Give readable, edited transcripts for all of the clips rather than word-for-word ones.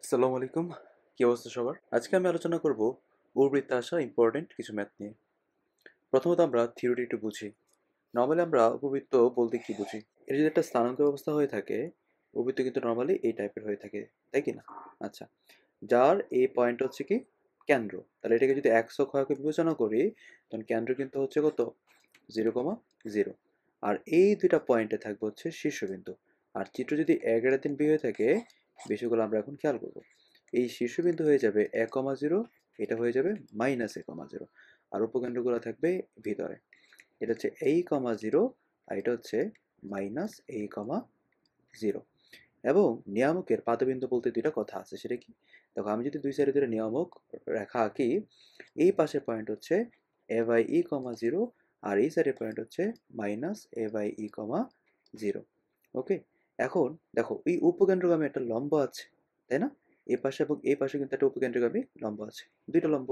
আসসালামু আলাইকুম। কি অবস্থা সবার? আজকে আমি আলোচনা করব উপবৃত্তে আসা ইম্পর্টেন্ট কিছু ম্যাথ নিয়ে। প্রথমত আমরা থিওরিটি একটু বুঝি। নরমালি আমরা উপবৃত্ত বলতে কি বুঝি? এটা যদি একটা স্থানাঙ্ক ব্যবস্থা হয়ে থাকে, উপবৃত্ত কিন্তু নরমালি এই টাইপের হয়ে থাকে, তাই কি না? আচ্ছা, যার এই পয়েন্ট হচ্ছে কি কেন্দ্র। তাহলে এটাকে যদি এক্স অক্ষকে বিবেচনা করি, তখন কেন্দ্র কিন্তু হচ্ছে কত? 0,0। আর এই দুইটা পয়েন্টে থাকবে হচ্ছে শীর্ষবিন্দু। আর চিত্র যদি এ গ্রেটার দেন বি হয়ে থাকে, বিষয়গুলো আমরা এখন খেয়াল করব। এই শীর্ষবিন্দু হয়ে যাবে 1,0, এটা হয়ে যাবে -a,0, আর উপকেন্দ্রগুলো থাকবে ভিতরে। এটা হচ্ছে a,0 আর এটা হচ্ছে -a,0। এবং নিয়ামকের পাদবিন্দু বলতে দুইটা কথা আছে, সেটা কি? দেখো, আমি যদি দুই সাইডে দুটো নিয়ামক রেখা আঁকি, এই পাশের পয়েন্ট হচ্ছে a by e comma zero, আর এই সাইডের পয়েন্ট হচ্ছে -a by e comma zero. Okay, এখন দেখো এই উপকেন্দ্রগামী একটা লম্ব আছে, তাই না? এই পাশে এবং এই পাশে কিন্তু একটা উপকেন্দ্রগামী লম্ব আছে, দুইটা লম্ব।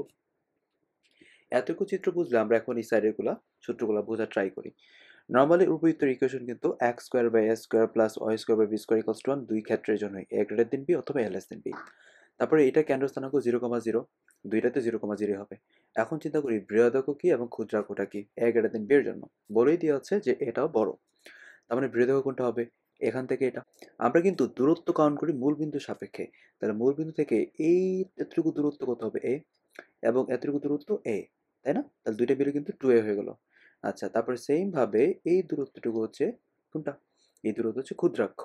এতটুকু চিত্র বুঝলে আমরা এখন এই সাইডের গুলা সূত্রগুলো বোঝা ট্রাই করি। নর্মালি উপবৃত্তের ইকুয়েশন কিন্তু X square by S square plus Y square by B square equals to 1 দুই ক্ষেত্রের জন্যই, এ গ্রেটার দেন বি অথবা এ লেস দেন বি। তারপরে এটা কেন্দ্র স্থানাঙ্ক 0,0, দুইটাতে 0,0 হবে। এখন চিন্তা করি বৃহদাঙ্ক কি এবং ক্ষুদ্রাঙ্কটা কি এ গ্রেটার দেন বি এর জন্য। বলেই দেওয়া আছে যে এটাও বড়, তার মানে বৃহদাঙ্ক কোনটা হবে? এখান থেকে এটা। আমরা কিন্তু দূরত্ব কাউন্ট করি মূল বিন্দু সাপেক্ষে। তাহলে মূল বিন্দু থেকে এই এতটুকু দূরত্ব কত হবে? এ, এবং এতটুকু দূরত্ব এ, তাই না? তাহলে দুইটা মিলে কিন্তু 2a হয়ে গেল। আচ্ছা, তারপরে সেম ভাবে এই দূরত্বটুকু হচ্ছে কোনটা? এই দূরত্ব হচ্ছে ক্ষুদ্রাক্ষ।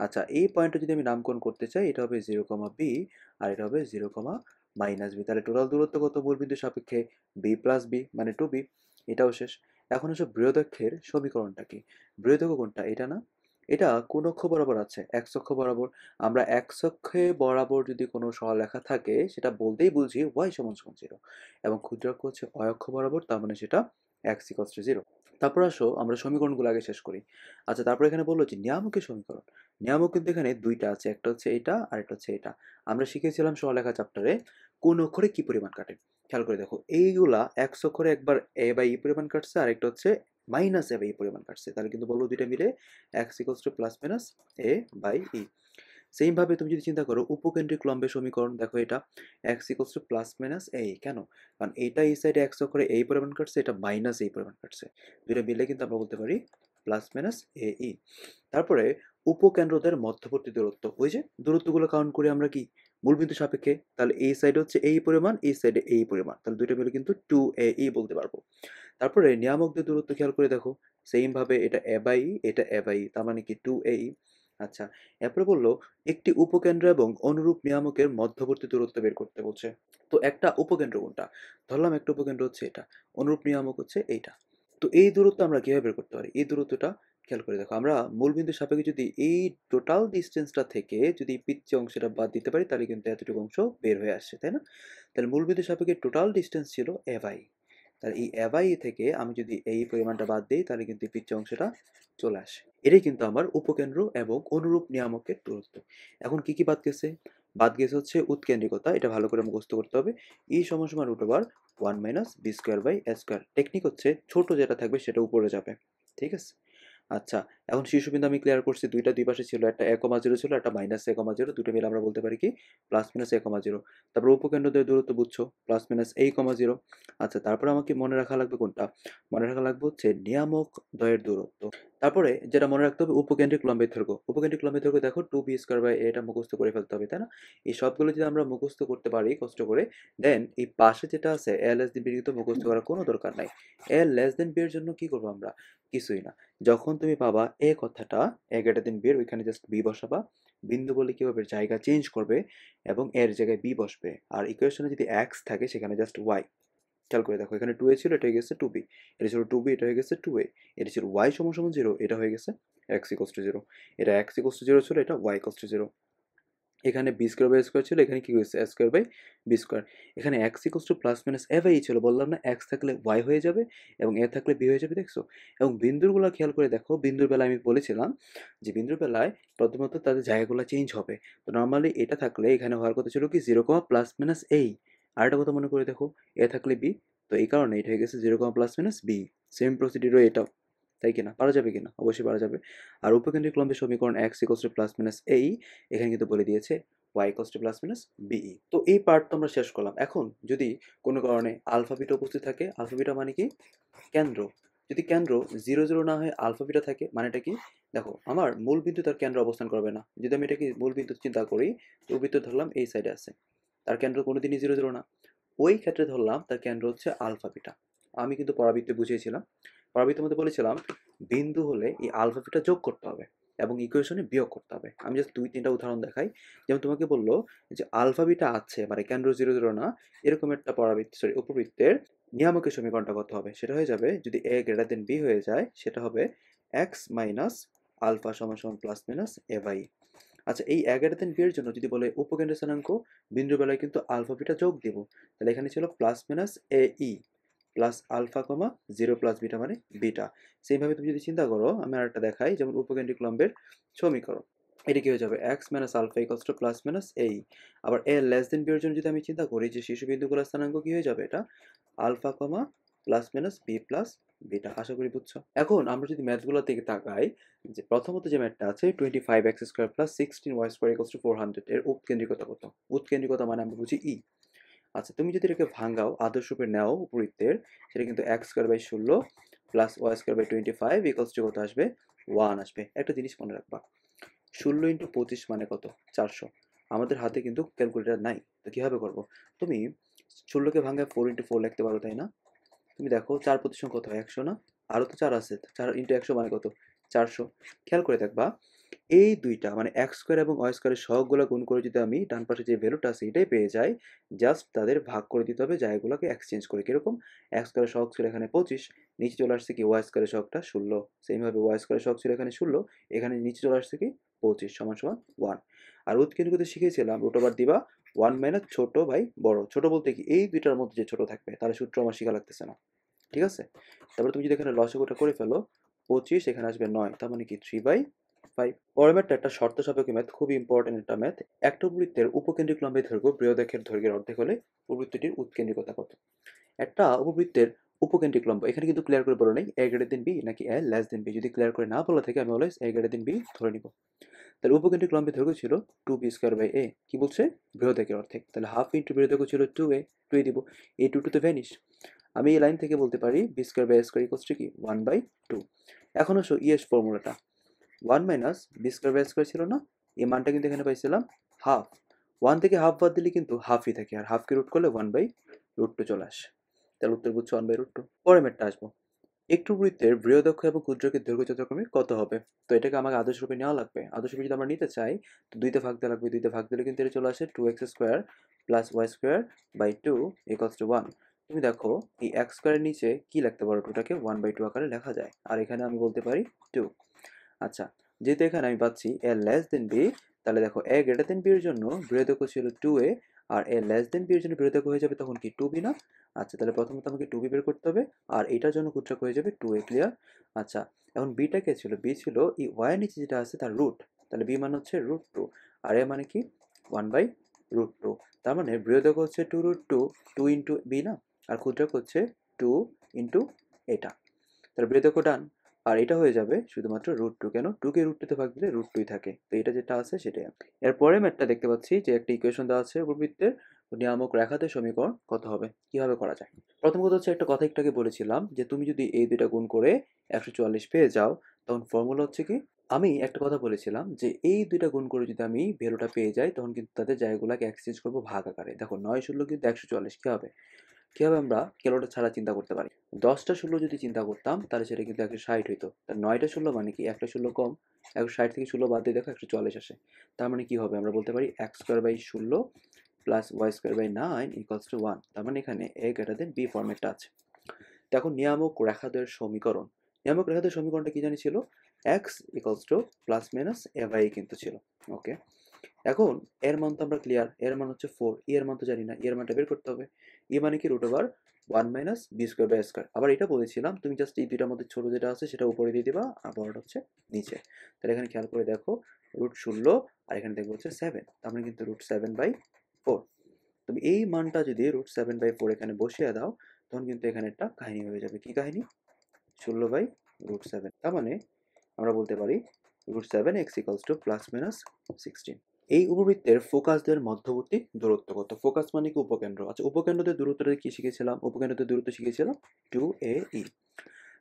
আচ্ছা, এই পয়েন্টটা যদি আমি নামকরণ করতে চাই, এটা হবে 0,b আর এটা হবে 0,-b। তাহলে টোটাল দূরত্ব কত মূলবিন্দুর সাপেক্ষে? b প্লাস b মানে 2b। এটাও শেষ। এখন হচ্ছে বৃহদাক্ষের সমীকরণটা কি? বৃহদাক্ষ কোনটা? এটা না? এটা কোন অক্ষ বরাবর আছে? এক্স অক্ষ বরাবর। আমরা এক্স অক্ষে বরাবর যদি কোনো সরলরেখা থাকে, সেটা বলতেই বুঝি y সমান সমান 0, এবং ক্ষুদ্রাক্ষ হচ্ছে y অক্ষ বরাবর, তার মানে সেটা x ইকুয়ালস টু 0। তারপর আসো আমরা সমীকরণগুলো আগে শেষ করি। আচ্ছা, তারপর এখানে বললো যে নিয়ামকের সমীকরণ। নিয়ামক কিন্তু এখানে দুইটা আছে, একটা হচ্ছে এটা আর একটা হচ্ছে এটা। আমরা শিখেছিলাম সরলরেখা চ্যাপ্টারে কোন অক্ষরে কি পরিমাণ কাটে। খেয়াল করে দেখো, এইগুলা x অক্ষরে একবার a বাই ই পরিমাণ কাটছে, আর একটা হচ্ছে -a বাই ই পরিমাণ কাটছে। তাহলে কিন্তু বলবো দুইটা মিলে x equals to plus minus a by E. Same ভাবে তুমি যদি চিন্তা করো উপকেন্দ্রিক লম্বের সমীকরণ, দেখো এটা x equals to plus minus a। কেন? কারণ এটা এই সাইডে x অক্ষরে এই পরিমাণ কাটছে, এটা মাইনাস এই পরিমাণ কাটছে। দুইটা মিলে কিন্তু আমরা বলতে পারি প্লাস মাইনাস a ই। তারপরে উপকেন্দ্রদের মধ্যবর্তী দূরত্ব, ওই যে দূরত্বগুলো কাউন্ট করি আমরা কি মূলবিন্দু সাপেক্ষে। তাহলে এই সাইডে হচ্ছে এই পরিমাণ, এই সাইডে এই পরিমাণ, তাহলে দুইটা মিলে কিন্তু 2a বলতে পারবো। তারপরে নিয়ামকদের দূরত্ব খেয়াল করে দেখো, সেম ভাবে এটা a বাই ই, এটা a বাই ই, তার মানে কি 2a। আচ্ছা, এরপরে বললো একটি উপকেন্দ্র এবং অনুরূপ নিয়ামকের মধ্যবর্তী দূরত্ব বের করতে বলছে। তো একটা উপকেন্দ্র কোনটা? ধরলাম একটা উপকেন্দ্র হচ্ছে এটা, অনুরূপ নিয়ামক হচ্ছে এইটা। তো এই দূরত্ব আমরা কিভাবে বের করতে পারি? এই দূরত্বটা খেয়াল করে দেখো, আমরা মূলবিন্দু সাপেক্ষে যদি এই টোটাল ডিস্টেন্সটা থেকে যদি পিচ্ছি অংশটা বাদ দিতে পারি, তাহলে কিন্তু এতটুকু অংশ বের হয়ে আসছে, তাই না? তাহলে মূলবিন্দু সাপেক্ষে টোটাল ডিস্টেন্স ছিল a বাই। তাহলে এই a বাই থেকে আমি যদি এই পরিমাণটা বাদ দিই, তাহলে কিন্তু এই পিচ্ছি অংশটা চলে আসে। এটাই কিন্তু আমার উপকেন্দ্র এবং অনুরূপ নিয়ামকের দূরত্ব। এখন কি কি বাদ গেছে? বাদ গেছে হচ্ছে উৎকেন্দ্রিকতা, এটা ভালো করে মুখস্থ করতে হবে। ই সমান সমান root over 1 minus B square by A square. Technique হচ্ছে ছোট যেটা থাকবে সেটা উপরে যাবে, ঠিক আছে? আচ্ছা, এখন শীর্ষবিন্দু আমি ক্লিয়ার করছি, দুইটা দুই পাশে ছিল, একটা 1,0 ছিল, একটা -a,0, দুটো মিলে আমরা বলতে পারি কি প্লাস মাইনাস a,0। তারপর উপকেন্দ্রদের দূরত্ব বুঝছো, প্লাস মাইনাস a,0। আচ্ছা, তারপর আমাকে মনে রাখা লাগবে কোনটা? মনে রাখা লাগবে হচ্ছে নিয়ামক দ্বয়ের দূরত্ব। তারপরে যেটা মনে রাখতে হবে উপকেন্দ্রিক লম্বের দৈর্ঘ্য। উপকেন্দ্রিক লম্বের দৈর্ঘ্য দেখো 2b স্কোয়ার বাই এটা মুখস্থ করে ফেলতে হবে, তাই না? এই সবগুলো যদি আমরা মুখস্থ করতে পারি কষ্ট করে, দেন এই পাশে যেটা আছে a লেস দেন b কিন্তু মুখস্থ করার কোনো দরকার নাই। a লেস দেন b এর জন্য কি করবো আমরা? কিছুই না। যখন তুমি পাবা এ কথাটা a গ্রেটার দেন b এর, ওইখানে জাস্ট b বসাবা। বিন্দু বলে কি হবে? জায়গা চেঞ্জ করবে এবং এর জায়গায় b বসবে। আর ইকুয়েশনে যদি x থাকে সেখানে জাস্ট y। খেয়াল করে দেখো, এখানে 2a ছিল, এটা হয়ে গেছে 2b। এটা ছিল 2b, এটা হয়ে গেছে 2a। এটা ছিল y সমান সমান 0, এটা হয়ে গেছে x ইকুয়ালস টু 0। এটা x ইকুয়ালস টু 0 ছিল, এটা y ইকুয়ালস টু 0। এখানে বি স্কোয়ার বাই স্কোয়ার ছিল, এখানে কি হয়েছে? A square by B square. এখানে X equals to plus minus A by ছিল, বললাম না এক্স থাকলে ওয়াই হয়ে যাবে এবং এ থাকলে বি হয়ে যাবে, দেখছো? এবং বিন্দুরগুলো খেয়াল করে দেখো, বিন্দুর বেলায় আমি বলেছিলাম যে বিন্দুর বেলায় প্রথমত তাদের জায়গাগুলো চেঞ্জ হবে। তো নর্মালি এটা থাকলে এখানে হওয়ার কথা ছিল কি 0, প্লাস মাইনাস এই। আর একটা কথা মনে করে দেখো, এ থাকলে বি, তো এই কারণে এটা হয়ে গেছে 0, প্লাস মাইনাস বি। সেম প্রসিডিউরও এটাও, তাই কিনা? পারা যাবে কিনা? অবশ্যই পারা যাবে। আর উপকেন্দ্রিক লম্বের সমীকরণ X equals to plus minus এই, এখানে কিন্তু বলে দিয়েছে y equals to plus minus B E. তো এই পার্ট তো আমরা শেষ করলাম। এখন যদি কোনো কারণে আলফা বিটা উপস্থিত থাকে, আলফা বিটা মানে কি কেন্দ্র, যদি কেন্দ্র 0 0 না হয়ে আলফা বিটা থাকে মানেটা কি, দেখো আমার মূল বিন্দু তার কেন্দ্র অবস্থান করবে না। যদি আমি এটাকে মূল বিন্দু চিন্তা করি, তো বৃত্ত ধরলাম এই সাইডে আছে, তার কেন্দ্র কোনোদিনই 0 0 না। ওই ক্ষেত্রে ধরলাম তার কেন্দ্র হচ্ছে আলফা বিটা। আমি কিন্তু পরাবৃত্তে বুঝিয়েছিলাম, পরাবৃত্তের মধ্যে বলেছিলাম বিন্দু হলে এই আলফা বিটা যোগ করতে হবে এবং ইকুয়েশনে বিয়োগ করতে হবে। আমি জাস্ট 2-3টা উদাহরণ দেখাই। যেমন তোমাকে বললো যে আলফা বিটা আছে মানে কেন্দ্র 0 0 না, এরকম একটা পরাবৃত্ত উপবৃত্তের নিয়ামকের সমীকরণটা কত হবে, সেটা হয়ে যাবে যদি a গ্রেটার দেন b হয়ে যায়, সেটা হবে x মাইনাস আলফা সমান সমান প্লাস মাইনাস a বাই। আচ্ছা, এই a গ্রেটার দেন b এর জন্য যদি বলে উপকেন্দ্র স্থানাঙ্ক, বিন্দুর বেলায় কিন্তু আলফা বিটা যোগ দিব, তাহলে এখানে ছিল plus minus a E plus alpha comma 0 plus beta মানে বিটা। সেইভাবে তুমি যদি চিন্তা করো, আমি আরেকটা দেখাই, যেমন উপকেন্দ্রিক লম্বের সমীকরণ, এটা কি হয়ে যাবে x minus alpha equals to plus minus এই। আবার a লেস দেন b এর জন্য যদি আমি চিন্তা করি যে শীর্ষবিন্দুগুলোর স্থানাঙ্ক কি হয়ে যাবে, এটা alpha comma plus minus b plus beta. আশা করি বুঝছো। এখন আমরা যদি ম্যাথগুলোর দিকে তাকাই, যে প্রথমত যে ম্যাথটা আছে 25x² plus 16y² equals to 400, এর উৎকেন্দ্রিকতা কত? উৎকেন্দ্রিকতা মানে আমরা বুঝি ই। আচ্ছা, তুমি যদি এটাকে ভাঙাও আদর্শরূপে নেও উপবৃত্তের, সেটা কিন্তু x² / 16 plus y² / 25 equals to কত আসবে? 1 আসবে। একটা জিনিস মনে রাখবা, 16 ইন্টু 25 মানে কত? 400। আমাদের হাতে কিন্তু ক্যালকুলেটর নাই, তো কীভাবে করবো? তুমি 16কে ভাঙায় 4 ইন্টু 4 লিখতে পারো, তাই না? তুমি দেখো 4 প্রতিসম কত হয়? 100 না? আরও তো 4 আছে, 4 ইন্টু 100 মানে কত? 400। খেয়াল করে দেখবা এই দুইটা মানে x² এবং y² এর সহগগুলো গুণ করে যদি আমি ডান পাশে যে ভ্যালুটা আছে এটাই পেয়ে যাই, জাস্ট তাদের ভাগ করে দিতে হবে জায়গাগুলোকে এক্সচেঞ্জ করে। কিরকম? x² এর সহগ ছিল এখানে 25, নিচে চলে আসছে কি y² এর সহগটা 16, সেইভাবে y² এর সহগ ছিল এখানে 16, এখানে নিচে চলে আসছে কি 25 সমান সমান 1। আর উৎকেন্দ্রিকতা শিখেছিলাম রুট ওভার দিবা 1 মাইনাস ছোট বাই বড়। ছোট বলতে কি এই দুইটার মধ্যে যে ছোট থাকবে, তাহলে সূত্র আমার শিখা লাগতেছে না, ঠিক আছে? তারপরে তুমি যদি এখানে লসাগুটা করে ফেলো, 25 এখানে আসবে 9, তার মানে কি 3/5। পরের ম্যাথটা একটা শর্ত সাপেক্ষ ম্যাথ, খুবই ইম্পর্টেন্ট একটা ম্যাথ। একটা উপবৃত্তের উপকেন্দ্রিক লম্বের দৈর্ঘ্য বৃহদাক্ষের দৈর্ঘ্যের অর্ধেক হলে উপবৃত্তটির উৎকেন্দ্রিকতা কত? একটা উপবৃত্তের উপকেন্দ্রিক লম্ব এখানে কিন্তু ক্লিয়ার করে বলো নেই a গ্রেটার দেন b নাকি a লেস দেন b। যদি ক্লিয়ার করে না বলা থাকে আমি always a greater than b ধরে নিব। তাহলে উপকেন্দ্রিক লম্বের দৈর্ঘ্য ছিল 2b² / a, কি বলছে? বৃহদাক্ষের অর্ধেক, তাহলে হাফ ইন্টু বৃহদাক্ষ ছিল 2a, 2 দিব, এই 2 তো ভ্যানিশ। আমি এই লাইন থেকে বলতে পারি b² / a² ইকুয়ালস টু কি 1/2। এখন আসো এর ফর্মুলাটা 1 মাইনাস b²/a² ছিল না, এই মানটা কিন্তু এখানে পাইছিলাম হাফ। 1 থেকে হাফ বাদ দিলে কিন্তু হাফই থাকে, আর হাফকে রুট করলে 1/√2 চলে আসে। তাহলে উত্তর বুঝছো 1/√2। পরের ম্যাথটা আসবো, একটু বৃত্তের বৃহদক্ষ এবং ক্ষুদ্রকের দৈর্ঘ্য যথাক্রমে কত হবে? তো এটাকে আমাকে আদর্শরূপে নেওয়া লাগবে। আদর্শরূপে যদি আমরা নিতে চাই, তো 2 তে ভাগ দেওয়া লাগবে, 2 তে ভাগ দিলে কিন্তু এটা চলে আসে 2x² plus y² / 2 equals to 1। তুমি দেখো এই x² এর নিচে কি লিখতে পারো? 2টাকে 1/2 আকারে লেখা যায়, আর এখানে আমি বলতে পারি 2। আচ্ছা, যেহেতু এখানে আমি পাচ্ছি a লেস দেন b, তাহলে দেখো a গ্রেটার দেন b এর জন্য বৃহদক্ষ ছিল 2a, আর a লেস দেন b এর জন্য বৃহদক্ষ হয়ে যাবে তখন কি 2b না? আচ্ছা, তাহলে প্রথমত আমাকে 2b বের করতে হবে, আর এটার জন্য ক্ষুদ্রাক হয়ে যাবে 2a। ক্লিয়ার? আচ্ছা, এখন bটা কে ছিল? b ছিল এই y এর নিচে যেটা আছে তার রুট, তাহলে b মানে হচ্ছে √2, আর a মানে কি 1/√2। তার মানে বৃহদক্ষ হচ্ছে 2√2, 2 ইন্টু b না, আর ক্ষুদ্রাক হচ্ছে 2 ইন্টু এটা। তাহলে বৃহদক্ষ ডান, আর এটা হয়ে যাবে শুধুমাত্র √2। কেন? 2কে √2 ভাগ দিলে √2ই থাকে, তো এটা যেটা আছে সেটাই। এরপরে ম্যাথটা দেখতে পাচ্ছি যে একটা ইকুয়েশন দেওয়া আছে উপবৃত্তের নিয়ামক রেখাতে সমীকরণ কত হবে, কিভাবে করা যায়। প্রথম কথা হচ্ছে একটা কথা একটু আগে বলেছিলাম যে তুমি যদি এই দুইটা গুণ করে 144 পেয়ে যাও, তখন ফর্মুলা হচ্ছে কি, আমি একটা কথা বলেছিলাম যে এই দুইটা গুণ করে যদি আমি ভ্যালুটা পেয়ে যাই, তখন কিন্তু তাদের জায়গাগুলোকে এক্সচেঞ্জ করবো ভাগ আকারে। দেখো 9 16 কিন্তু 144, কি হবে? কিভাবে আমরা ক্যালকুলেটর ছাড়া চিন্তা করতে পারি? 10টা 16 যদি চিন্তা করতাম তাহলে সেটা কিন্তু 160 হইতো। তার 9টা 16 মানে কি? একটা 16 কম, 160 থেকে 16 বাদ দিয়ে দেখো 144 আসে। তার মানে কি হবে? আমরা বলতে পারি x² / 16 plus y²/9 equals to 1। তার মানে এখানে a গ্রেটার দেন b ফর্মেটটা আছে। তো এখন নিয়ামক রেখাদ্বয়ের সমীকরণ, নিয়ামক রেখাদ্বয়ের সমীকরণটা কি জানি ছিল? x equals to plus minus a/a কিন্তু ছিল। ওকে, এখন এর মান তো আমরা ক্লিয়ার, এর মান হচ্ছে 4, এর মান তো জানি না, এর মানটা বের করতে হবে। মানে কি √1 মাইনাস b²/a²। আবার এটা বলেছিলাম তুমি জাস্ট এই দুইটার মধ্যে ছোট যেটা আছে সেটা উপরে দিয়ে দিবা, আর বড়টা হচ্ছে নিচে। তাহলে এখানে খেয়াল করে দেখো √16, আর এখানে দেখবো হচ্ছে 7, তার মানে কিন্তু √7/4। তুমি এই মানটা যদি √7/4 এখানে বসিয়ে দাও, তখন কিন্তু এখানে একটা কাহিনী হয়ে যাবে। কি কাহিনী? 16/√7। তার মানে আমরা বলতে পারি √7x equals to plus minus 16। এই উপবৃত্তের ফোকাসদের মধ্যবর্তী দূরত্ব কত? ফোকাস মানে কি উপকেন্দ্র। আচ্ছা, উপকেন্দ্রদের দূরত্বটা কি শিখেছিলাম? উপকেন্দ্রদের দূরত্ব শিখেছিলাম 2AE।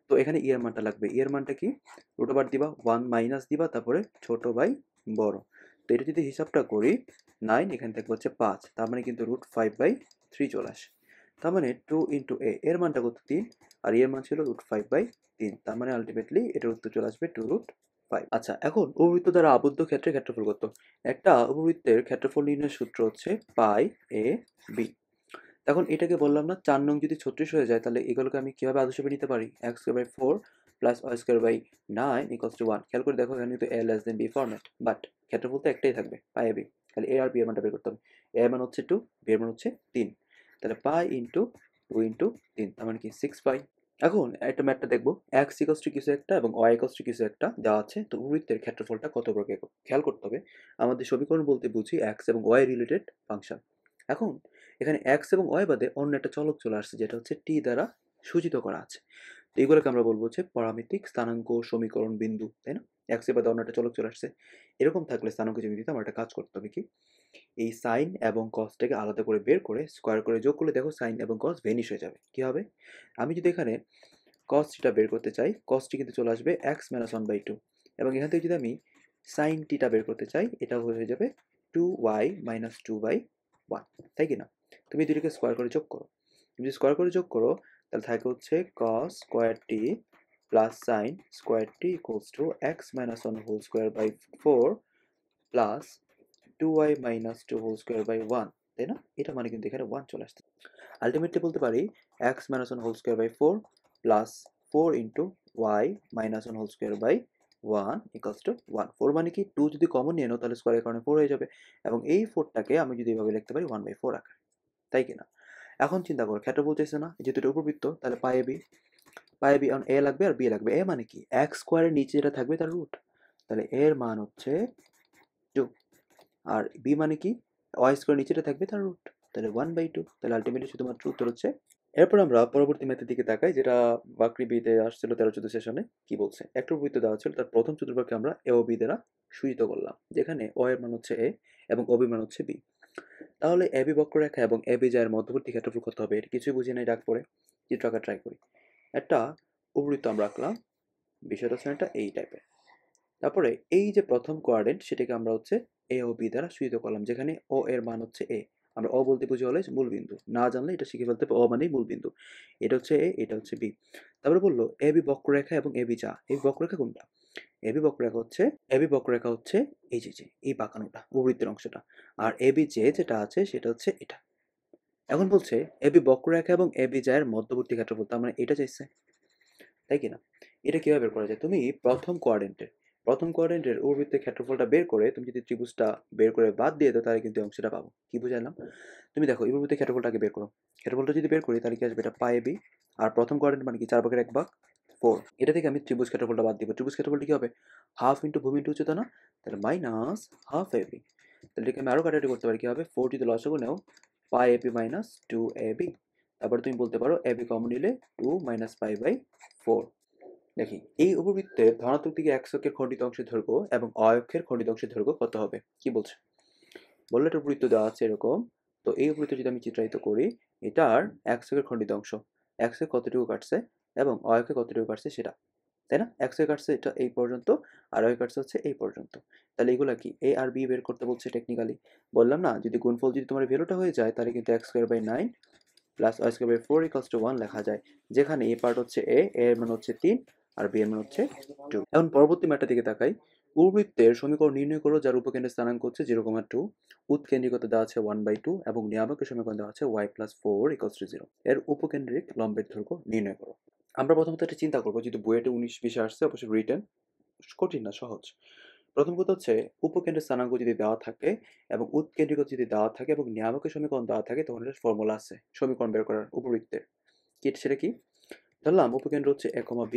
তো এখানে ই এর মানটা লাগবে। ই এর মানটা কি? রুট ওভার দিবা, 1 মাইনাস দিবা, তারপরে ছোট বাই বড়। তো এটা যদি হিসাবটা করি 9, এখানে থাকবে হচ্ছে 5, তার মানে কিন্তু √5/3 চলে আসে। তার মানে 2 ইন্টু এ এর মানটা কত? 3, আর এর মান ছিল √5/3, তার মানে আলটিমেটলি এটার উত্তর চলে আসবে 2√5। আচ্ছা, এখন উপবৃত্ত দ্বারা আবদ্ধ ক্ষেত্রে ক্ষেত্রফল কত? একটা উপবৃত্তের ক্ষেত্রফল নির্ণয়ের সূত্র হচ্ছে পাই এ বি। এখন এটাকে বললাম না 4 নং যদি 36 হয়ে যায়, তাহলে এগুলোকে আমি কিভাবে আদর্শভাবে নিতে পারি? x²/4 plus y²/9 equals to 1। খেয়াল করে দেখো, এখানে কিন্তু a less than b format, but ক্ষেত্রফল তো একটাই থাকবে, পাই a b। তাহলে a আর b এর মানটা বের করতে হবে। a এর মান হচ্ছে 2, b এর মান হচ্ছে 3। তাহলে পাই ইন্টু 2 ইন্টু 3, তার মানে কি 6 পাই। এখন একটা ম্যাথটা দেখবো, x ইকুয়ালস টু কিছু একটা এবং y ইকুয়ালস টু কিছু একটা দেওয়া আছে। তো উপবৃত্তের ক্ষেত্রফলটা কত বর্গ একক? খেয়াল করতে হবে, আমাদের সমীকরণ বলতে বুঝি x এবং y রিলেটেড ফাংশন। এখন এখানে x এবং y বাদে অন্য একটা চলক চলে আসছে, যেটা হচ্ছে t দ্বারা সূচিত করা আছে। তো এগুলোকে আমরা বলবো হচ্ছে পারামিতিক স্থানাঙ্ক সমীকরণ বিন্দু, তাই না? x এর বাদে অন্য একটা চলক চলে আসছে। এরকম থাকলে স্থানাঙ্ক জ্যামিতিতে আমার একটা কাজ করতে হবে কি, এই সাইন এবং কসটাকে আলাদা করে বের করে স্কোয়ার করে যোগ করলে দেখো সাইন এবং কস ভেনিশ হয়ে যাবে। কি হবে? আমি যদি এখানে কস টিটা বের করতে চাই, কসটি কিন্তু চলে আসবে x-1/2, এবং এখান থেকে যদি আমি সাইন টিটা বের করতে চাই, এটা হয়ে যাবে 2y-2/1, তাই কি না? তুমি দুটোকে স্কোয়ার করে যোগ করো। তুমি যদি স্কোয়ার করে যোগ করো, তাহলে থাকে হচ্ছে cos square T plus sine square T equals to x-1/4 plus 2y-2/1, তাই না? এটা মানে কিন্তু এখানে 1 চলে আসছে। আলটিমেটলি বলতে পারি x-1/4 plus 4 into y-1/1 equals to 1। 4 মানে কি? 2 যদি কমন নিয়ে নাও তাহলে স্কোয়ারের কারণে 4 হয়ে যাবে, এবং এই 4টাকে আমি যদি এভাবে লিখতে পারি 1/4 আকারে, তাই কি না? এখন চিন্তা করো, ক্ষেত্র বলতেছে না, যেহেতু এটা উপবৃত্ত, তাহলে pi b. Pi b on a লাগবে আর বি লাগবে। এ মানে কি? x স্কোয়ারের নিচে যেটা থাকবে তার রুট, তাহলে এর মান হচ্ছে 2। আর বি মানে কি? ওয়াই স্কোয়ার নিচেটা থাকবে তার রুট, তাহলে 1/2। তাহলে আলটিমেটলি শুধুমাত্র উত্তর হচ্ছে। এরপর আমরা পরবর্তী ম্যাথের দিকে তাকাই, যেটা বাকরি বিতে আসছিল 13-14 সেশনে। কি বলছে? একটা উপবৃত্ত দেওয়া ছিল, তার প্রথম চতুর্ভাগকে আমরা এ ও বি দ্বারা সূচিত করলাম, যেখানে ও এর মান হচ্ছে এ এবং ও বি মান হচ্ছে বি। তাহলে এ বি বক্ররেখা এবং এ বি জায়ের মধ্যবর্তী ক্ষেত্রফল কত হবে? এটা কিছুই বুঝি নাই, ডাক পড়ে চিত্র আঁকা ট্রাই করি। একটা উপবৃত্ত আমরা আঁকলাম, বিষয়টা হচ্ছে এটা এই টাইপের। তারপরে এই যে প্রথম কোয়াড্রেন্ট, সেটাকে আমরা হচ্ছে এ ও বি দ্বারা সূচিত করলাম, যেখানে ও এর মান হচ্ছে এ। আমরা ও বলতে বুঝি হলে মূল বিন্দু, না জানলে এটা শিখে ফেলতে হবে, ও মানেই মূল বিন্দু। এটা হচ্ছে এ, এটা হচ্ছে বি। তারপরে বললো এ বি বক্ররেখা এবং এ বি যা। এই বক্ররেখা কোনটা? এ বি বক্ররেখা হচ্ছে, এ বি বক্ররেখা হচ্ছে এই যে এই বাঁকানোটা, উপবৃত্তের অংশটা। আর এ বি যে যেটা আছে সেটা হচ্ছে এটা। এখন বলছে এ বি বক্ররেখা এবং এ বি জায়ের মধ্যবর্তী ক্ষেত্রফল, তার মানে এটা চাইছে, তাই কিনা? এটা কিভাবে বের করা যায়? তুমি প্রথম কোয়াড্রেন্টের উপবৃত্তের ক্ষেত্রফলটা বের করে তুমি যদি ত্রিভুজটা বের করে বাদ দিয়ে দাও, তাহলে কিন্তু এই অংশটা পাবো। কি বুঝাইলাম? তুমি দেখো এই উপবৃত্তের ক্ষেত্রফলটাকে বের করো। ক্ষেত্রফলটা যদি বের করি তাহলে কি আসবে? এটা পাই বি। আর প্রথম কোয়াড্রেন্ট মানে কি? 4/1/4। এটা থেকে আমি ত্রিভুজ ক্ষেত্রফলটা বাদ দিব। ত্রিভুজ ক্ষেত্রফলটা কি হবে? হাফ ইন্টু ভূমি ইন্টু উচ্চতা না? তাহলে মাইনাস হাফ এ বি। তাহলে এটাকে আমি আরো কাটাকাটি করতে পারি। কি হবে? 4 যদি লসাগু নাও, পাই এ বি মাইনাস 2ab। তারপরে তুমি বলতে পারো এ বি কমন নিলে 2 মাইনাস পাই বাই 4। দেখি এই উপবৃত্তের ধনাত্মক দিকে x অক্ষের খণ্ডিত অংশের দৈর্ঘ্য এবং y অক্ষের খণ্ডিত অংশের দৈর্ঘ্য কত হবে? কি বলছে? বললে একটা উপবৃত্ত দেওয়া আছে এরকম। তো এই উপবৃত্ত যদি আমি চিত্রায়িত করি, এটার x অক্ষের খণ্ডিত অংশ, x এ কতটুকু কাটছে এবং y অক্ষে কতটুকু কাটছে সেটা, তাই না? x এ কাটছে এটা এই পর্যন্ত, আর y কাটছে হচ্ছে এই পর্যন্ত। তাহলে এগুলা কি? a আর b বের করতে বলছে টেকনিক্যালি। বললাম না, যদি গুণফল যদি তোমার ভ্যালুটা হয়ে যায়, তাহলে কিন্তু x²/9 plus y²/4 equals to 1 লেখা যায়, যেখানে এ পার্ট হচ্ছে এ এর মান হচ্ছে 3 আর বি এর মান হচ্ছে 2। এখন পরবর্তী ম্যাটটা দিকে তাকাই। উপবৃত্তের সমীকরণ নির্ণয় করো যার উপকেন্দ্রের স্থানাঙ্ক হচ্ছে 0,2, উৎকেন্দ্রিকতা দেওয়া আছে 1/2 এবং নিয়ামকের সমীকরণ দেওয়া আছে y+4 ইকুয়ালস টু 0। এর উপকেন্দ্রিক লম্বের দৈর্ঘ্য নির্ণয় করো। আমরা প্রথমত একটা চিন্তা করবো, যেহেতু বইয়েতে 19-20 আসছে, অবশ্যই রিটেন কঠিন না, সহজ। প্রথম কথা হচ্ছে উপকেন্দ্রের স্থানাঙ্ক যদি দেওয়া থাকে এবং উৎকেন্দ্রিকতা যদি দেওয়া থাকে এবং নিয়ামকের সমীকরণ দেওয়া থাকে, তখন একটা ফর্মুলা আছে সমীকরণ বের করার উপবৃত্তের। সেটা কি? ধরলাম উপকেন্দ্র হচ্ছে a, b,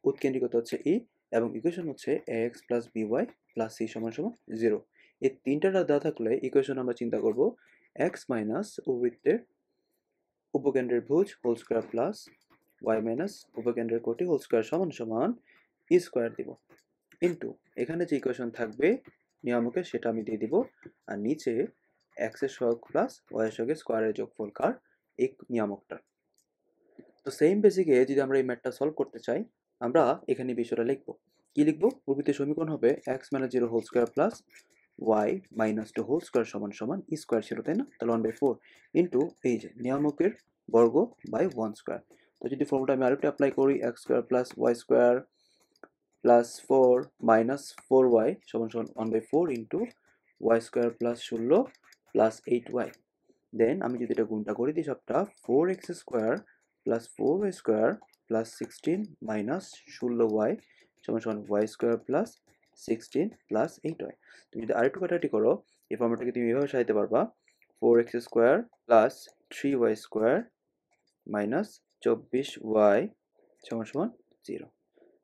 উৎকেন্দ্রিকতা হচ্ছে e, এবং ইকুয়েশন হচ্ছে ax plus by plus c সমান সমান 0। এই তিনটা দেওয়া থাকলে ইকুয়েশন আমরা চিন্তা করব x মাইনাস উপবৃত্তের উপকেন্দ্রের ভুজ whole square plus y minus উপকেন্দ্রের কোটি হোল স্কোয়ার সমান সমান e স্কোয়ার দিব, ইন্টু এখানে যে ইকুয়েশন থাকবে নিয়ামকের সেটা আমি দিয়ে দিব, আর নিচে এক্সের সহগ প্লাস ওয়াই সহগের স্কোয়ারের যোগফল কার এই নিয়ামকটা। তো সেম বেসিকে যদি আমরা এই ম্যাথটা সলভ করতে চাই, আমরা এখানে বিষয়টা লিখবো। কি লিখবো? প্রকৃতির সমীকরণ হবে X minus zero whole square plus Y minus two whole square সমান সমান ই স্কোয়ার ছিল, তাই না? তাহলে 1/4 ইন্টু এই যে নিয়ামকের বর্গ বাই 1 স্কোয়ার। তো যদি ফর্মুলা আমি আরেকটু অ্যাপ্লাই করি, X square plus Y square plus 4 minus 4y সমান সমান 1/4 into Y square plus 16 plus 8y। Then আমি যদি এটা গুণটা করে দিই সবটা, 4x square plus 4y square plus 16 minus 16y সমান সমান Y square plus 16 plus 8y। তুমি যদি আরেকটু কাটাকাটি করো, এই ফর্মুলাটাকে তুমি এভাবে সাজাতে পারবা, 4x square plus 3y square minus 24y সমান সমান 0।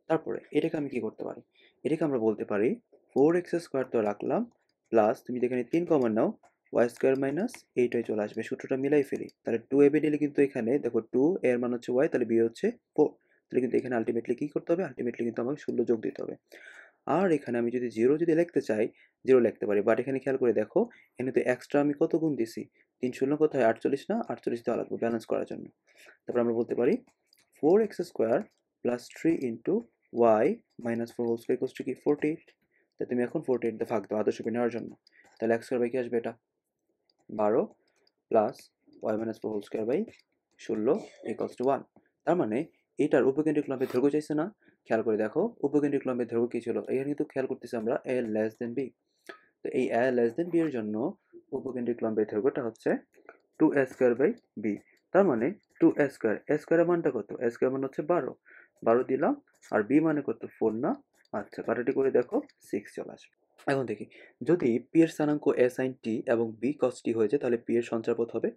তারপরে এটাকে আমি কি করতে পারি? এটাকে আমরা বলতে পারি 4x স্কোয়ার তো রাখলাম, প্লাস তুমি যেখানে 3 কমন নাও, ওয়াই স্কোয়ার মাইনাস 8y চলে আসবে। সূত্রটা মিলাই ফেলি, তাহলে 2ab নিলে কিন্তু এখানে দেখো 2 এর মান হচ্ছে y, তাহলে b হচ্ছে 4, তাহলে কিন্তু এখানে আলটিমেটলি কি করতে হবে? আলটিমেটলি কিন্তু আমাকে 16 যোগ দিতে হবে। আর এখানে আমি যদি 0 যদি লিখতে চাই, 0 লিখতে পারি, বাট এখানে খেয়াল করে দেখো, এখানে তো এক্সট্রা আমি কত গুণ দিছি, 3 শূন্য কত হয়? 48 না? 48 দেওয়া লাগবে ব্যালেন্স করার জন্য। তারপর আমরা বলতে পারি 4x square plus 3 into Y minus 4 whole square equals to কি 48। তাই তুমি এখন 48 দিয়ে ভাগ দাও আদর্শ নেওয়ার জন্য, তাহলে x স্কোয়ার বাই কি আসবে? এটা 12 plus Y minus 4 whole square by 16 equals to 1। তার মানে এটার উপকেন্দ্রিক লম্বের দৈর্ঘ্য চাইছে না? খেয়াল করে দেখো উপকেন্দ্রিক লম্বের দৈর্ঘ্য কি ছিল, এখানে কিন্তু খেয়াল করতেছি আমরা a লেস দেন b। তো এই a লেস দেন b এর জন্য উপকেন্দ্রিক লম্বের দৈর্ঘ্যটা হচ্ছে 2a স্কোয়ার বাই b। তার মানে 2a স্কোয়ার, a স্কোয়ারের মানটা কত? a স্কোয়ার মান হচ্ছে 12 দিলাম, আর b মানে কত? 4 না? আচ্ছা, কাটাটি করে দেখো 6 চলে আসবে। এখন দেখি, যদি p এর স্থানাঙ্ক a sin t এবং b cos t হয়ে যায়, তাহলে p এর সঞ্চারপথ হবে,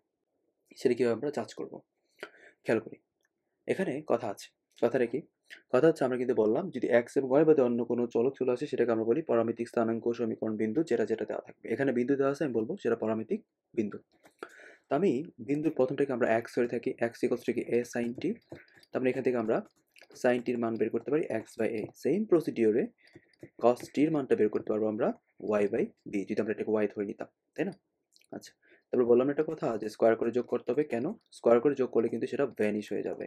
সেটা কিভাবে আমরা যাচ করব? খেয়াল করি, এখানে কথা আছে। কথাটা কি? কথা হচ্ছে আমরা কিন্তু বললাম যদি x এবং y বাদে অন্য কোনো চলক চলে আসে, সেটাকে আমরা বলি পরামিতিক স্থানাঙ্ক সমীকরণ বিন্দু, যেটা যেটা দেওয়া থাকবে। এখানে বিন্দু দেওয়া আছে, আমি বলবো সেটা পরামিতিক বিন্দু। তো আমি বিন্দুর প্রথমটাকে আমরা x ধরে থাকি, x ইকুয়ালস টু কি a sin t। তারপরে এখান থেকে আমরা sin t এর মান বের করতে পারি x বাই a। সেম প্রসিডিওরে cos t এর মানটা বের করতে পারবো আমরা y বাই b, যদি আমরা এটাকে y ধরে নিতাম, তাই না? আচ্ছা, তারপর বললাম একটা কথা যে স্কোয়ার করে যোগ করতে হবে। কেন? স্কোয়ার করে যোগ করলে কিন্তু সেটা ভ্যানিশ হয়ে যাবে।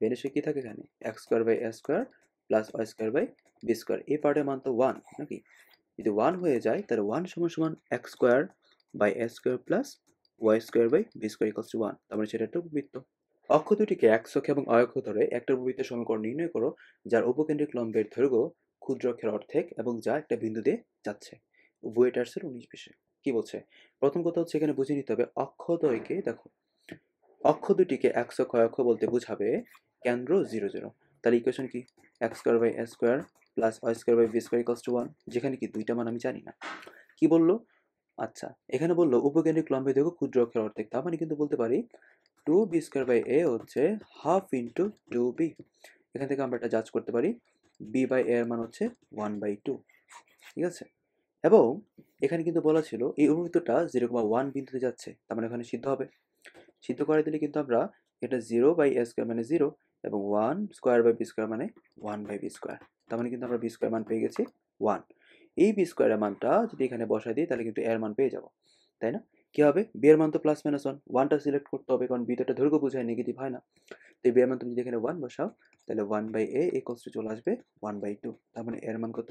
ভ্যানিশ হয়ে কি থাকে এখানে? X square by A square plus Y square by B square. এই পার্টের মান তো 1 নাকি? যদি 1 হয়ে যায়, তাহলে 1 সমান সমান X square by A square plus Y square by B square equals to 1। তার মানে সেটা একটা উপবৃত্ত। অক্ষ দুটিকে এক অক্ষ এবং অয় অক্ষ ধরে একটা উপবৃত্তের সমীকরণ নির্ণয় করো, যার উপকেন্দ্রিক লম্বের দৈর্ঘ্য ক্ষুদ্র অক্ষের অর্ধেক এবং যা একটা বিন্দু দিয়ে যাচ্ছে। বুয়েটার্সের 19-20। কি বলছে? প্রথম কথা হচ্ছে এখানে বুঝে নিতে হবে অক্ষদ্বয়কে, দেখো অক্ষ দুটিকে এক্স অক্ষ অক্ষ বলতে বোঝাবে কেন্দ্র 0 0। তাহলে ইকুয়েশন কি? X square by A square plus Y square by B square equals to 1, যেখানে কি দুইটা মান আমি জানি না। কি বললো? আচ্ছা, এখানে বললো উপকেন্দ্রিক লম্বের দৈর্ঘ্য ক্ষুদ্র অক্ষের অর্ধেক, তার মানে কিন্তু বলতে পারি 2b স্কোয়ার বাই a হচ্ছে হাফ ইন্টু 2b। এখান থেকে আমরা এটা জাজ করতে পারি, b বাই a এর মান হচ্ছে 1/2। ঠিক আছে? এবং এখানে কিন্তু বলা ছিল এই উপবৃত্তটা 0,1 বিন্দুতে যাচ্ছে, তার মানে এখানে সিদ্ধ হবে। সিদ্ধ করে দিলে কিন্তু আমরা এটা 0 বাই a স্কোয়ার মানে 0 এবং 1 স্কোয়ার বাই বি স্কোয়ার মানে 1 বাই বি স্কোয়ার। তার মানে কিন্তু আমরা বি স্কোয়ার মান পেয়ে গেছি 1। এই বি স্কোয়ারের মানটা যদি এখানে বসাই দিই, তাহলে কিন্তু এর মান পেয়ে যাব, তাই না? কি হবে? বি এর মান তো প্লাস মাইনাস 1, 1টা সিলেক্ট করতে হবে, কারণ বি তো একটা দৈর্ঘ্য বোঝায়, নেগেটিভ হয় না। তো এই বি এর মান তুমি যদি এখানে 1 বসাও, তাহলে 1 বাই a ইকুয়ালস টু চলে আসবে 1/2। তার মানে এর মান কত?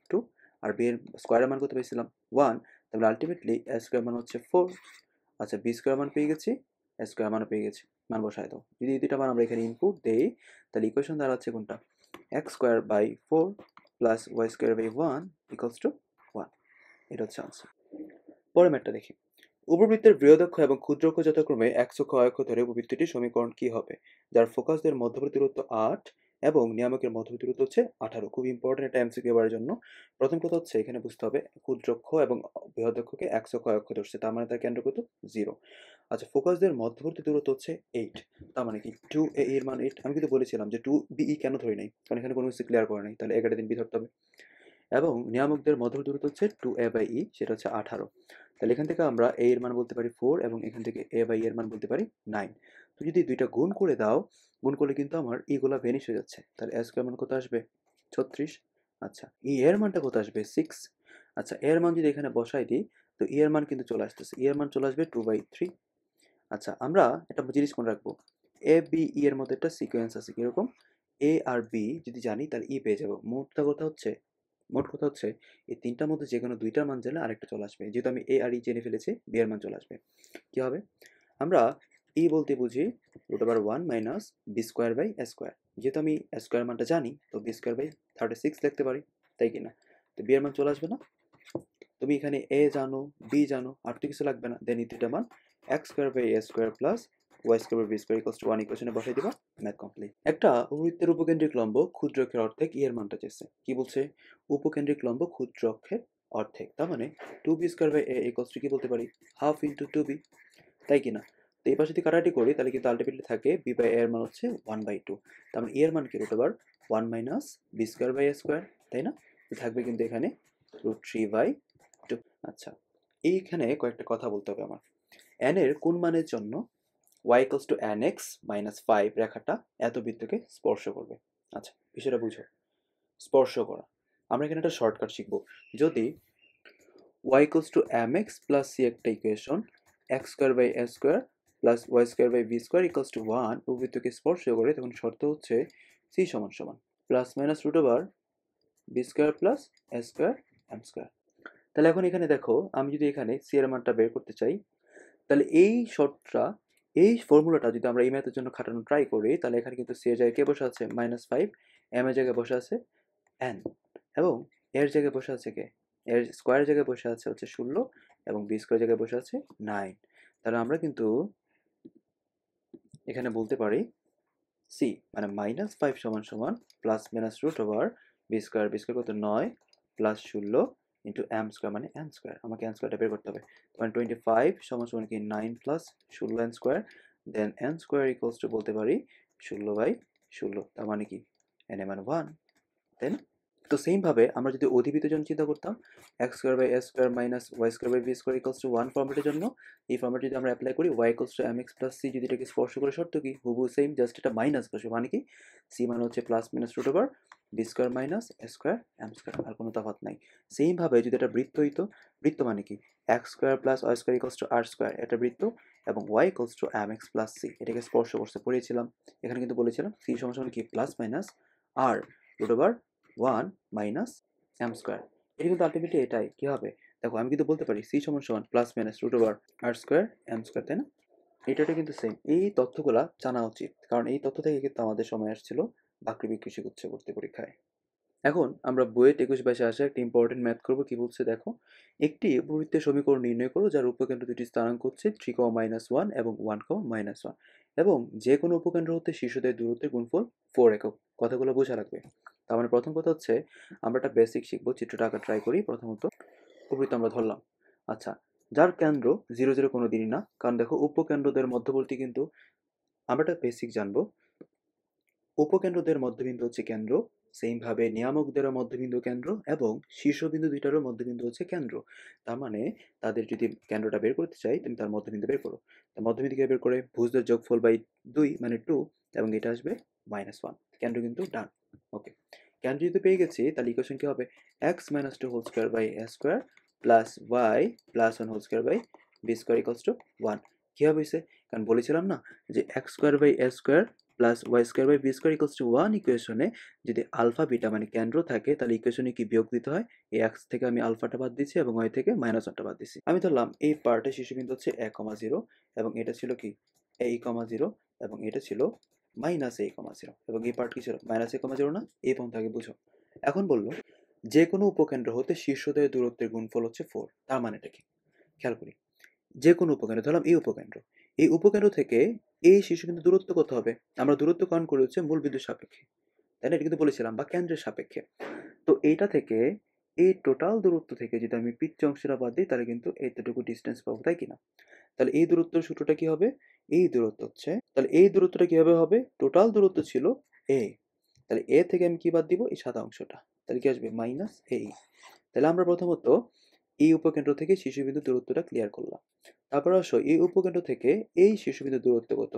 2। আর বি এর স্কোয়ারের মান কত পেয়েছিলাম? 1। তাহলে আলটিমেটলি এ স্কোয়ার মান হচ্ছে 4। আচ্ছা, বি স্কোয়ার মান পেয়ে গেছি, এ স্কোয়ার মানও পেয়ে গেছি, মান বসায় দাও। যদি এই দুইটা মান আমরা এখানে ইনপুট দেই, তাহলে ইকুয়েশন দাঁড়াচ্ছে কোনটা? X square by 4 plus Y square by 1 equals to 1। এটা হচ্ছে আনসার। পরের ম্যাটটা দেখি। উপবৃত্তের বৃহদক্ষ এবং ক্ষুদ্রক্ষ যথাক্রমে এক অক্ষ অক্ষ ধরে উপবৃত্তটির সমীকরণ কি হবে, যার ফোকাসদের মধ্যবর্তী দূরত্ব 8 এবং নিয়ামকের মধ্যবর্তী দূরত্ব হচ্ছে 18। খুব ইম্পর্টেন্ট একটা এমসিকিউ এর জন্য। প্রথম কথা হচ্ছে এখানে বুঝতে হবে ক্ষুদ্রক্ষ এবং বৃহদক্ষকে এক অক্ষ অক্ষ ধরছে, তার মানে তার কেন্দ্র কত? 0। আচ্ছা, ফোকাসদের মধ্যবর্তী দূরত্ব হচ্ছে 8, তার মানে কি 2a এর মান 8। আমি কিন্তু বলেছিলাম যে 2be কেন ধরি নাই, কারণ এখানে কোনো কিছু ক্লিয়ার করে নাই, তাহলে 11 দিন বি ধরতে হবে। এবং নিয়ামকদের মধ্যবর্তী দূরত্ব হচ্ছে 2a/e, সেটা হচ্ছে 18। তাহলে এখান থেকে আমরা a এর মান বলতে পারি 4 এবং এখান থেকে a/e এর মান বলতে পারি 9। তো যদি দুইটা গুণ করে দাও, গুণ করলে কিন্তু আমার e গুলা ভ্যানিশ হয়ে যাচ্ছে, তাহলে a স্কয়ার মান কত আসবে? 36। আচ্ছা, e এর মানটা কত আসবে? 6। আচ্ছা, এর মান যদি এখানে বসাই দিই, তো এর মান কিন্তু চলে আসতেছে, এর মান চলে আসবে 2/3। আচ্ছা, আমরা একটা জিনিস মনে রাখবো, এ বি ই এর মধ্যে একটা সিকোয়েন্স আছে, কিরকম? এ আর বি যদি জানি তাহলে ই পেয়ে যাবো। মোট কথা হচ্ছে এই তিনটার মধ্যে যে কোনো দুইটার মান জানলে আরেকটা চলে আসবে। যেহেতু আমি এ আর ই জেনে ফেলেছি, বি এর মান চলে আসবে। কি হবে? আমরা ই বলতে বুঝি √1 minus B square by A square. যেহেতু আমি এ স্কোয়ার মানটা জানি, তো বি স্কোয়ার বাই 36 লিখতে পারি, তাই কি না? তো বি এর মান চলে আসবে না? তুমি এখানে এ জানো, বি জানো, আর তো কিছু লাগবে না। দেন এই দুইটা মান X square by A square plus Y square by B square equals to 1 ইকুয়েশনে বসাই দিবা, ম্যাথ কমপ্লিট। একটা বৃত্তের উপকেন্দ্রিক লম্ব ক্ষুদ্র অক্ষের অর্ধেক ই এর মানটা চেয়েছে। কি বলছে? উপকেন্দ্রিক লম্ব ক্ষুদ্র অক্ষের অর্ধেক, তার মানে 2b square by A equals to কি বলতে পারি? হাফ ইন্টু 2b, তাই কি না? তো এই পাশে যদি কাটাকাটি করি তাহলে কিন্তু আলটিমেটলি থাকে বি বাই এর মান হচ্ছে 1/2। তার মানে এর মান কি? √1 minus B square by A square, তাই না? তো থাকবে কিন্তু এখানে √3/2। আচ্ছা, এইখানে কয়েকটা কথা বলতে হবে আমার। n এর কোন মানের জন্য y = nx - 5 রেখাটা এত বৃত্তকে স্পর্শ করবে? আচ্ছা, বিষয়টা বুঝো। স্পর্শ করা, আমরা এখানে একটা শর্টকাট শিখব। যদি y = mx + c একটা equation, x square by a square plus y square by b square equals to 1 প্রবৃত্তকে স্পর্শ করে, তখন শর্ত হচ্ছে c সমান সমান plus minus b square plus a square m square. তাহলে এখন এখানে দেখো, আমি যদি এখানে c এর মানটা বের করতে চাই, তাহলে এই ফর্মুলাটা যদি আমরা এই ম্যাথের জন্য খাটানো ট্রাই করি, তাহলে এখানে কিন্তু c এর জায়গায় কে বসে আছে? -5, m এর জায়গায় বসে আছে n, এবং এর জায়গায় বসে আছে কে? এর স্কোয়ারের জায়গায় বসে আছে হচ্ছে 16, এবং বি স্কোয়ার জায়গায় বসে আছে 9। তাহলে আমরা কিন্তু এখানে বলতে পারি সি মানে -5 সমান সমান প্লাস মাইনাস বি স্কোয়ার কত? 9 প্লাস 16 ইন্টু এম স্কোয়ার মানে এন স্কোয়ার। আমাকে এন স্কোয়ারটা বের করতে হবে। মানে 25 সমান সমান কি 9 plus 16 N square, then N square equals to বলতে পারি 16/16। তার মানে কি? এন এ মানে 1, তাই না? তো সেম ভাবে আমরা যদি অধিবৃত্তের জন্য চিন্তা করতাম, X square by A square minus Y square by B square equals to 1 ফর্মেটের জন্য, এই ফর্মেট যদি আমরা অ্যাপ্লাই করি, Y equals to M X plus C, যদি এটাকে স্পর্শ করে শর্ত কি হুবহু সেম, জাস্ট এটা মাইনাস বসবে। মানে কি? সি মানে হচ্ছে plus minus B square minus A square M square, আর কোনো তফাৎ নাই। সেম ভাবে যদি এটা বৃত্ত হইতো, বৃত্ত মানে কি? X square plus Y square equals to R square, এটা বৃত্ত, এবং Y equals to M X plus C, এটাকে স্পর্শ করছে, পড়িয়েছিলাম। এখানে কিন্তু বলেছিলাম সি সমান সমান কি প্লাস মাইনাস আর √1 মাইনাস এম স্কোয়ার। এটা কিন্তু আলটিমেটলি এটাই কি হবে? দেখো, আমি কিন্তু বলতে পারি সি সমান সমান প্লাস মাইনাস √আর স্কোয়ার এম স্কোয়ার, তাই না? এটা কিন্তু সেম। এই তথ্যগুলা জানা উচিত, কারণ এই তথ্য থেকে কিন্তু আমাদের সময় আসছিল বাকৃবি কৃষি গুচ্ছ ভর্তি পরীক্ষায়। এখন আমরা বইয়ের 21-22 আসা একটা ইম্পর্টেন্ট ম্যাথ করবো। কি বলছে দেখো, একটি উপবৃত্তের সমীকরণ নির্ণয় করো যার উপকেন্দ্র দুটি স্থানাঙ্ক হচ্ছে 3, এবং 1, এবং যে কোনো উপকেন্দ্র হতে শীর্ষদের দূরত্বের গুণফল 4 একক। কথাগুলো বোঝা রাখবে। তার মানে প্রথম কথা হচ্ছে আমরা একটা বেসিক শিখবো। চিত্রটা আঁকা ট্রাই করি। প্রথমত উপবৃত্ত আমরা ধরলাম। আচ্ছা, যার কেন্দ্র 0, 0 কোনো দিনই না, কারণ দেখো উপকেন্দ্রদের মধ্যবর্তী কিন্তু আমরা একটা বেসিক জানবো। উপকেন্দ্রদের মধ্যবিন্দু হচ্ছে কেন্দ্র, সেইমভাবে নিয়ামকদেরও মধ্যবিন্দু কেন্দ্র, এবং শীর্ষবিন্দু দুইটারও মধ্যবিন্দু হচ্ছে কেন্দ্র। তার মানে তাদের যদি কেন্দ্রটা বের করতে চাই, তুমি তার মধ্যবিন্দু বের করো। তার মধ্যবিন্দু কে বের করে ভুজদের যোগফল বাই 2 মানে 2, এবং এটা আসবে -1। কেন্দ্র কিন্তু ডান। ওকে, কেন্দ্র যদি পেয়ে গেছি, তাহলে ইকুয়েশন কি হবে? x - 2 whole square by A square plus y plus 1 whole square by B square equals to 1। কি হবে হয়েছে? কারণ বলেছিলাম না যে X square by A square plus Y square by B square equals to 1 ইকুয়েশনে যদি আলফা বিটা মানে কেন্দ্র থাকে, তাহলে ইকুয়েশনে কি বিয়োগ দিতে হয়? এই এক্স থেকে আমি আলফাটা বাদ দিচ্ছি এবং ওয়াই থেকে -1টা বাদ দিচ্ছি। আমি ধরলাম এই পার্টে শীর্ষবিন্দু হচ্ছে a, 0, এবং এটা ছিল কি a, 0, এবং এটা ছিল -a, 0, এবং এই পার্ট কি ছিল -a, 0 না? এই পর্যন্ত আগে বুঝো। এখন বললো যে কোনো উপকেন্দ্র হতে শীর্ষদের দূরত্বের গুণফল হচ্ছে 4। তার মানেটা কি? খেয়াল করি। যে কোনো উপকেন্দ্র ধরলাম এই উপকেন্দ্র, এই উপকেন্দ্র থেকে এই শীর্ষবিন্দু দূরত্ব কত হবে? আমরা দূরত্ব কারণ করে হচ্ছে মূল বিন্দুর সাপেক্ষে, তাই না? এটা কিন্তু বলেছিলাম, বা কেন্দ্রের সাপেক্ষে। তো এইটা থেকে এই টোটাল দূরত্ব থেকে যদি আমি পিচ্ছ অংশটা বাদ দিই, তাহলে কিন্তু এতটুকু ডিস্টেন্স পাবো, তাই কিনা? তাহলে এই দূরত্বের সূত্রটা কি হবে? তাহলে এই দূরত্বটা কিভাবে হবে? টোটাল দূরত্ব ছিল এ, তাহলে এ থেকে আমি কি বাদ দিব? এই সাদা অংশটা, তাহলে কি আসবে? -a। তাহলে আমরা প্রথমত এই উপকেন্দ্র থেকে শীর্ষবিন্দু দূরত্বটা ক্লিয়ার করলাম। তারপর আসো এই উপকেন্দ্র থেকে এই শীর্ষবিন্দু দূরত্ব কত?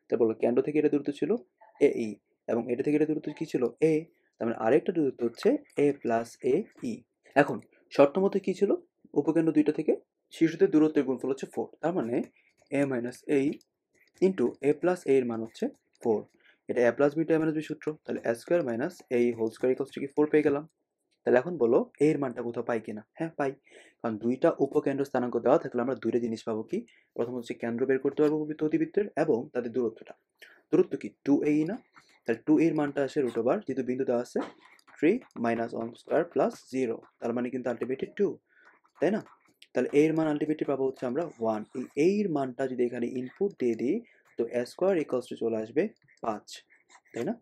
তারপর কেন্দ্র থেকে এটা দূরত্ব ছিল এই, এবং এটা থেকে এটা দূরত্ব কি ছিল? তার মানে আরেকটা দূরত্ব হচ্ছে a প্লাস এ ই। এখন শর্ত মতে কি ছিল, উপকেন্দ্র দুইটা থেকে শীর্ষদের দূরত্বের গুণফল হচ্ছে 4, তার মানে a minus a into a plus a এর মান হচ্ছে 4। এটা a plus B to a minus B সূত্র, তাহলে a square minus a whole square equals to কি 4 পেয়ে গেলাম। তাহলে এখন বলো a এর মানটা কোথাও পাই কিনা? হ্যাঁ পাই, কারণ দুইটা উপকেন্দ্র স্থানাঙ্ক দেওয়া থাকলে আমরা দুইটা জিনিস পাবো কি, প্রথম হচ্ছে কেন্দ্র বের করতে পারবো উপবৃত্ত অতিবৃত্তের এবং তাদের দূরত্বটা। দূরত্ব কি 2a না, তাহলে 2a এর মানটা আসে রুট ওভার, যেহেতু বিন্দু দেওয়া আছে 3 মাইনাস 1 স্কোয়ার প্লাস 0, তার মানে কিন্তু আলটিমেটলি 2, তাই না? তাহলে a এর মান আলটিমেটলি পাবো হচ্ছে আমরা 1। এই a এর মানটা যদি এখানে ইনপুট দিয়ে দিই তো a স্কোয়ার ইকুয়ালস টু চলে আসবে 5, তাই না?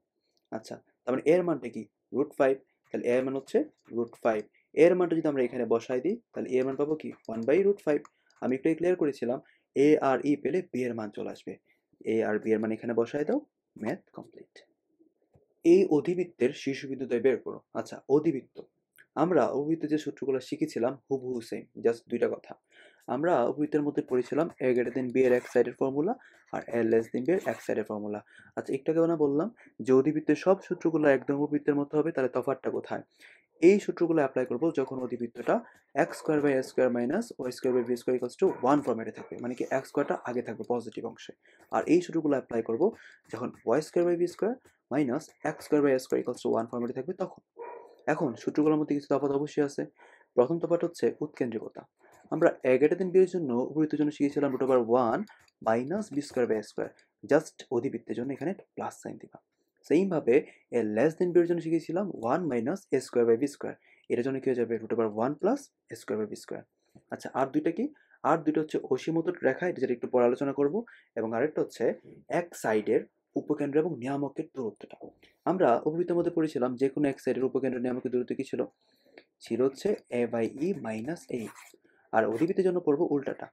আচ্ছা, তার মানে এর মানটা কি √5, তাহলে এর মান হচ্ছে √5। এর মানটা যদি আমরা এখানে বসাই দিই তাহলে এর মান পাবো কি 1/√5। আমি একটু ক্লিয়ার করেছিলাম, এ আর ই পেলে বি এর মান চলে আসবে, এ আর বি এর মান এখানে বসাই দাও, ম্যাথ কমপ্লিট। এই অধিবৃত্তের শীর্ষবিন্দুদ্বয় বের করো। আচ্ছা, অধিবৃত্ত আমরা অভিবৃত্তের যে সূত্রগুলো শিখেছিলাম হুবহু সেম, জাস্ট দুইটা কথা। আমরা অভিবৃত্তের মধ্যে পড়েছিলাম a গ্রেটার দেন বি এর এক সাইডের ফর্মুলা আর a লেস দেন বি এর এক সাইডের ফর্মুলা। আচ্ছা, একটু আগে না বললাম যে অধিবৃত্তের সব সূত্রগুলো একদম অভিবৃত্তের মতো হবে, তাহলে তফাৎটা কোথায়? এই সূত্রগুলো অ্যাপ্লাই করবো যখন অধিবৃত্তটা x square by a square minus Y square by B square equals to 1 ফর্মেটে থাকবে, মানে কি x স্কোয়ারটা আগে থাকবে পজিটিভ অংশে। আর এই সূত্রগুলো অ্যাপ্লাই করবো যখন Y square by B square minus X square by a square equals to 1 ফর্মেটে থাকবে তখন। এখন সূত্রগুলোর মধ্যে কিছু তফাৎ অবশ্যই আছে। প্রথম তফাৎ হচ্ছে উৎকেন্দ্রিকতা। আমরা a গ্রেটার দেন বি এর জন্য উপবৃত্তের জন্য শিখেছিলাম √1 minus B square by a square, just অধিবৃত্তের জন্য এখানে প্লাস সাইন দিবা। সেম ভাবে এ লেস দেন বি এর জন্য শিখেছিলাম 1 minus a square by B square, এটার জন্য কি হয়ে যাবে √1 plus a square by B square. আচ্ছা, আর দুইটা কি? আর দুইটা হচ্ছে অসীমত রেখা, এটা যেটা একটু পরে আলোচনা করব, এবং আরেকটা হচ্ছে এক সাইডের উপকেন্দ্র এবং নিয়ামকের দূরত্বটা। আমরা উপবৃত্তের মধ্যে পড়েছিলাম যে কোনো এক সাইডের উপকেন্দ্র নিয়ামকের দূরত্ব কি ছিল? ছিল হচ্ছে a by e minus a। আর অধিবৃত্তের জন্য পড়বো উল্টাটা,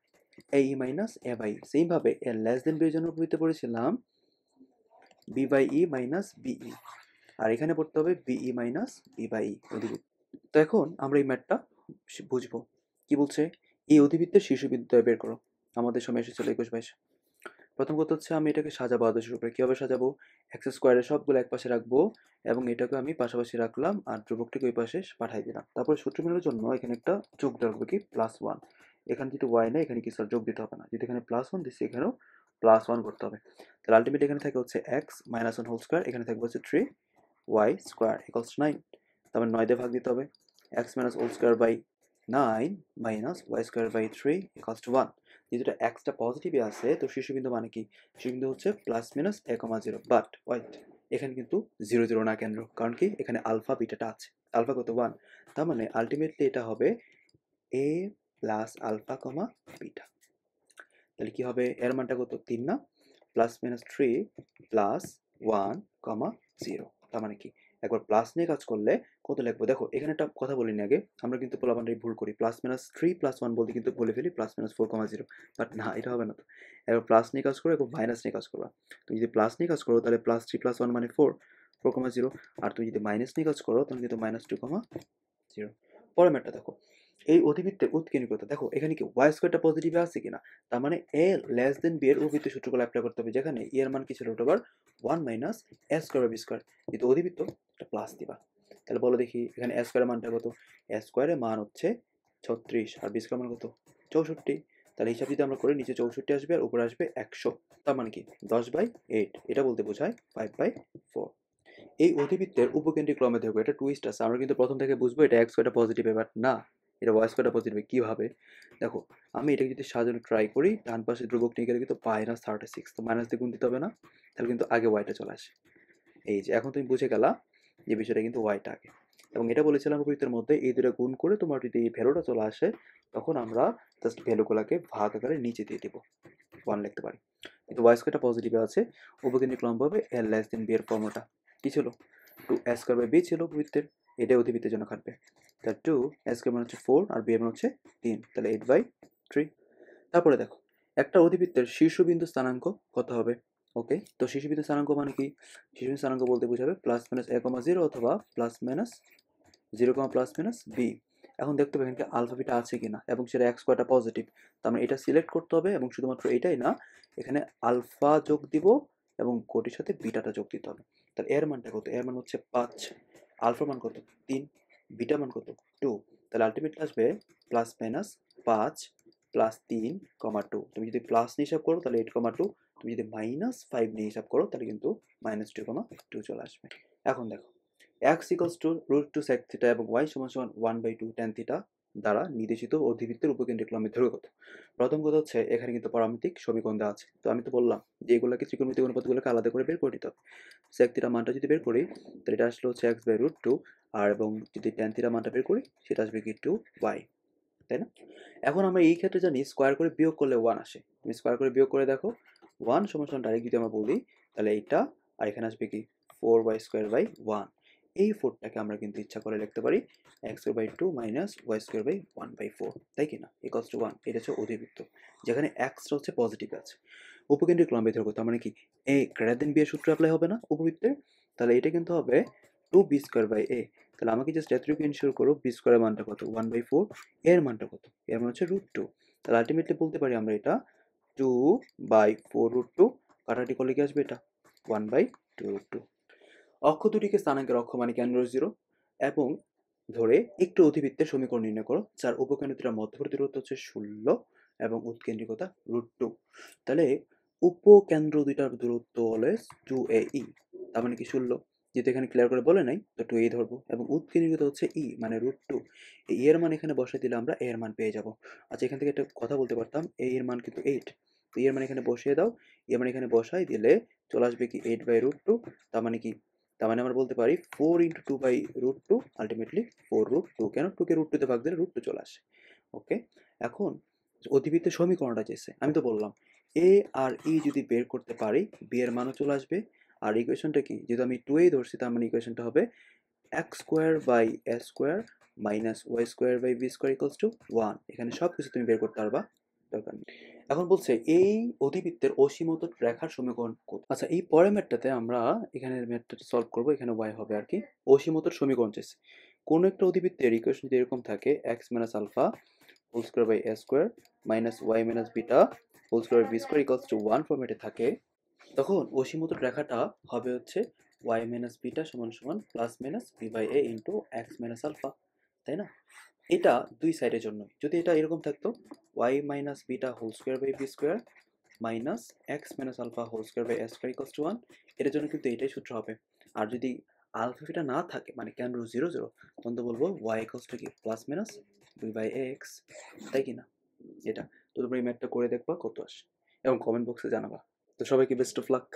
a e minus a by E. Same ভাবে a লেস দেন বি এর জন্য উপবৃত্তে পড়েছিলাম b by e minus b e, আর এখানে পড়তে হবে b e minus b by e অধিবৃত্ত। তো এখন আমরা এই ম্যাথটা বুঝবো। কি বলছে? এই অধিবৃত্তের শীর্ষবিন্দুদ্বয় বের করো। আমাদের সময় এসেছিল 21-22। প্রথম কথা হচ্ছে আমি এটাকে সাজাবো আদর্শ রূপে। কীভাবে সাজাবো? এক্স স্কোয়ারের সবগুলো এক পাশে রাখবো এবং এটাকে আমি পাশাপাশি রাখলাম আর ধ্রুবকটিকে ওই পাশে পাঠাই দিলাম। তারপরে সূত্র মেলানোর জন্য এখানে একটা যোগ দেওয়া হবে কি +1। এখানে যেহেতু ওয়াই নেই এখানে কিছু আর যোগ দিতে হবে না, যেহেতু এখানে +1 দিচ্ছি এখানেও +1 করতে হবে। তাহলে আলটিমেট এখানে থাকে হচ্ছে এক্স মাইনাস 1 হোল স্কোয়ার, এখানে থাকবে হচ্ছে 3y স্কোয়ার ইকুয়ালস 9। তারপর 9 দিয়ে ভাগ দিতে হবে, X minus whole square by 9 minus Y square by 3 equals to 1। যেহেতু এক্সটা পজিটিভে আছে তো শীর্ষবিন্দু মানে কি? শীর্ষবিন্দু হচ্ছে +-a,0, বাট ওয়াইট এখানে কিন্তু 0 0 না কেন্দ্র, কারণ কি এখানে আলফা বিটাটা আছে। আলফা কত 1, তার মানে আলটিমেটলি এটা হবে a plus alpha comma beta. তাহলে কি হবে? এর মানটা কত 3 না, +-3 প্লাস 1 কমা 0, তার মানে কি একবার প্লাস নিয়ে কাজ করলে কত লিখবো? দেখো এখানে একটা কথা বলিনি আগে, আমরা কিন্তু পোলাপানটাই ভুল করি, +-3 প্লাস 1 বলতে কিন্তু বলে ফেলি +-4,0, বাট না, এটা হবে না। তো একবার প্লাস নিয়ে কাজ করো এবং মাইনাস নিয়ে কাজ করবা। তুমি যদি প্লাস নিয়ে কাজ করো তাহলে +3 প্লাস 1 মানে 4,0, আর তুমি যদি মাইনাস নিয়ে কাজ করো তাহলে কিন্তু -2,0। পরের ম্যাথটা দেখো, এই অধিবৃত্তের উৎকেন্দ্রিকতা দেখো এখানে কি ওয়াই স্কোয়ারটা পজিটিভে আছে কিনা, তার মানে এ লেস দেন বি এর অভিবৃত্তের সূত্রগুলো অ্যাপ্লাই করতে হবে, যেখানে ই এর মান কি ছিল √1 minus A square by B square, যেহেতু অধিবৃত্ত এটা প্লাস দিবা। তাহলে বলো দেখি এখানে এ স্কোয়ারের মানটা কত? এ স্কোয়ারের মান হচ্ছে 36 আর বি স্কোয়ার মান কত 64। তাহলে হিসাব যদি আমরা করি নিচে 64 আসবে আর উপরে আসবে 100, তার মানে কি 10/8, এটা বলতে বোঝায় 5/4। এই অধিবৃত্তের উপকেন্দ্রিক ক্রমে দেখো এটা টুইস্ট আছে, আমরা কিন্তু প্রথম থেকে বুঝবো এটা এক্স স্কোয়ারটা পজিটিভ, বাট না, এটা ওয়াই স্কোয়ারটা পজিটিভ। কীভাবে? দেখো আমি এটাকে যদি সাজানো ট্রাই করি, ডান পাশে ধ্রুবক নিয়ে গেলে কিন্তু -36, তো মাইনাস দিয়ে গুণ দিতে হবে না, তাহলে কিন্তু আগে ওয়াইটা চলে আসে। এই যে এখন তুমি বুঝে গেলা যে বিষয়টা কিন্তু ওয়াইটা আগে, এবং এটা বলেছিলাম উপবৃত্তের মধ্যে এই দুটো গুণ করে তোমার যদি এই ভ্যালুটা চলে আসে তখন আমরা জাস্ট ভ্যালুগুলোকে ভাগ আকারে নিচে দিয়ে দিব, 1 লিখতে পারি। কিন্তু ওয়াই স্কোয়ারটা পজিটিভে আছে, উপকেন্দ্রিক লম্ব হবে এ লেস দেন বি এর ফর্মুলাটা কি ছিল? 2a স্কোয়ার বাই বি ছিল বৃত্তের, এটাই অধিবৃত্তের জন্য খাটবে। তাহলে 2a স্কোয়ার মানে হচ্ছে 4 আর বি এর মানে হচ্ছে 3, তাহলে 8/3। তারপরে দেখো একটা অধিবৃত্তের শীর্ষবিন্দু স্থানাঙ্ক কত হবে? ওকে, তো শীর্ষবিন্দু স্থানাঙ্ক মানে কি? শীর্ষবিন্দু স্থানাঙ্ক বলতে বোঝাবে +-a,0 অথবা +-0, এখন দেখতে হবে এখানে আলফা বিটা আছে কিনা এবং সেটা এক্স স্কোয়ারটা পজিটিভ, তার মানে এটা সিলেক্ট করতে হবে, এবং শুধুমাত্র এটাই না, এখানে আলফা যোগ দিব এবং কোটির সাথে বিটাটা যোগ দিতে হবে। তাহলে এর মানটা কত? এর মান হচ্ছে 5, আলফা মান কত 3, বিটা মান কত 2, তাহলে আলটিমেটলি আসবে প্লাস মাইনাস 5 প্লাস 3, 2। তুমি যদি প্লাস নিয়ে হিসাব করো তাহলে 8, 2। তুমি যদি -5 নিয়ে হিসাব করো তাহলে কিন্তু -2, 2 চলে আসবে। এখন দেখো x equals two √2 sec theta এবং y সমান সমান 1/2 tan থিটা দ্বারা নির্দেশিত অধিবৃত্তের উপকেন্দ্রিক লম্বের দৈর্ঘ্য কত? প্রথম কথা হচ্ছে এখানে কিন্তু পারমিতিক সমীকরণ দেওয়া আছে। তো আমি তো বললাম যে এগুলোকে ত্রিকোণমিতিক অনুপাতগুলোকে আলাদা করে বের করে নিতে হবে। sec থিটা মানটা যদি বের করি তাহলে এটা আসলে হচ্ছে x/√2 আর এবং যদি tan থিটা মানটা বের করি সেটা আসবে কি 2y, তাই না? এখন আমরা এই ক্ষেত্রে জানি স্কোয়ার করে বিয়োগ করলে 1 আসে। তুমি স্কোয়ার করে বিয়োগ করে দেখো 1 সমান সমান ডাইরেক্ট যদি আমরা বলি তাহলে এইটা আর এখানে আসবে কি 4y² 1। এই 4টাকে আমরা কিন্তু ইচ্ছা করে লিখতে পারি x² মাইনাস y² 1/4, তাই কি না? Equals to 1। এটা হচ্ছে অধিবৃত্ত যেখানে এক্সটা হচ্ছে পজিটিভ আছে। উপকেন্দ্রিক লম্বের দৈর্ঘ্য তার মানে কি a গ্রেটার দেন b এর সূত্র অ্যাপ্লাই হবে না উপবৃত্তের? তাহলে এটা কিন্তু হবে 2b²/a। তাহলে আমাকে জাস্ট এতটুকু ইনশিওর করো b স্কয়ারের মানটা কত 1/4, এর মানটা কত? এর মান হচ্ছে √2। তাহলে আলটিমেটলি বলতে পারি আমরা এটা 2/4√2 কাটাকাটি করলে কি আসবে এটা 1/2√2। অক্ষ দুটিকে স্থানাঙ্কের অক্ষ মানে কেন্দ্র 0 এবং ধরে একটু অধিবৃত্তের সমীকরণ নির্ণয় করো যার উপকেন্দ্র দুটার মধ্যবর্তী দূরত্ব হচ্ছে 16 এবং উৎকেন্দ্রিকতা √2। তাহলে উপকেন্দ্র দুইটার দূরত্ব হলে 2ae, তার মানে কি 16, যেহেতু এখানে ক্লিয়ার করে বলে নাই তো 2a ধরবো এবং উৎকেন্দ্রিকতা হচ্ছে e মানে √2। এই এর মান এখানে বসে দিলে আমরা এর মান পেয়ে যাব। আচ্ছা এখান থেকে একটা কথা বলতে পারতাম এর মান কিন্তু 8, তো এর মান এখানে বসিয়ে দাও, এর মান এখানে বসাই দিলে চলে আসবে কি 8/√2। তার মানে কি, তার মানে আমরা বলতে পারি 4 × 2/√2 আলটিমেটলি 4√2। কেন 2 কে √2 তে ভাগ দিলে √2 চলে আসে। ওকে, এখন অধিবৃত্তের সমীকরণটা চেয়েছে, আমি তো বললাম এ আর ই যদি বের করতে পারি বি এর মানও চলে আসবে। আর ইকুয়েশনটা কি, যেহেতু আমি 2a ধরছি তার মানে ইকুয়েশনটা হবে x² / a² minus y² / b² equals to 1। এখানে সব কিছু তুমি বের করতে পারবা, দরকার নেই। এখন বলছে এই অধিবৃত্তের অসীমত রেখার সমীকরণ কত? আচ্ছা এই পরের ম্যাথটাতে আমরা এখানে ম্যাথটা সলভ করব, এখানে y হবে আর কি। অসীমতর সমীকরণ চেয়েছে। কোন একটা অধিবৃত্তের ইকুয়েশন যদি এরকম থাকে x minus alpha whole square by a square minus y minus beta whole square b square equals to 1 ফরম্যাটে থাকে, তখন অসীমত রেখাটা হবে হচ্ছে y মাইনাস বিটা সমান সমান plus minus b by a into x minus alpha, তাই না? এটা দুই সাইডের জন্য। যদি এটা এরকম থাকতো y minus beta whole square by b square minus x minus alpha whole square by a square equals to 1, এটার জন্য কিন্তু এটাই সূত্র হবে। আর যদি আলফা বিটা না থাকে মানে কেন্দ্র 0 0, তখন তো বলবো y ইকুয়ালস টু কি plus minus b by x, তাই কি না? এটা তো তোমরা এই ম্যাথটা করে দেখবা কত আসে এবং কমেন্ট বক্সে জানাবা। তো সবাইকে বেস্ট অফ লাক।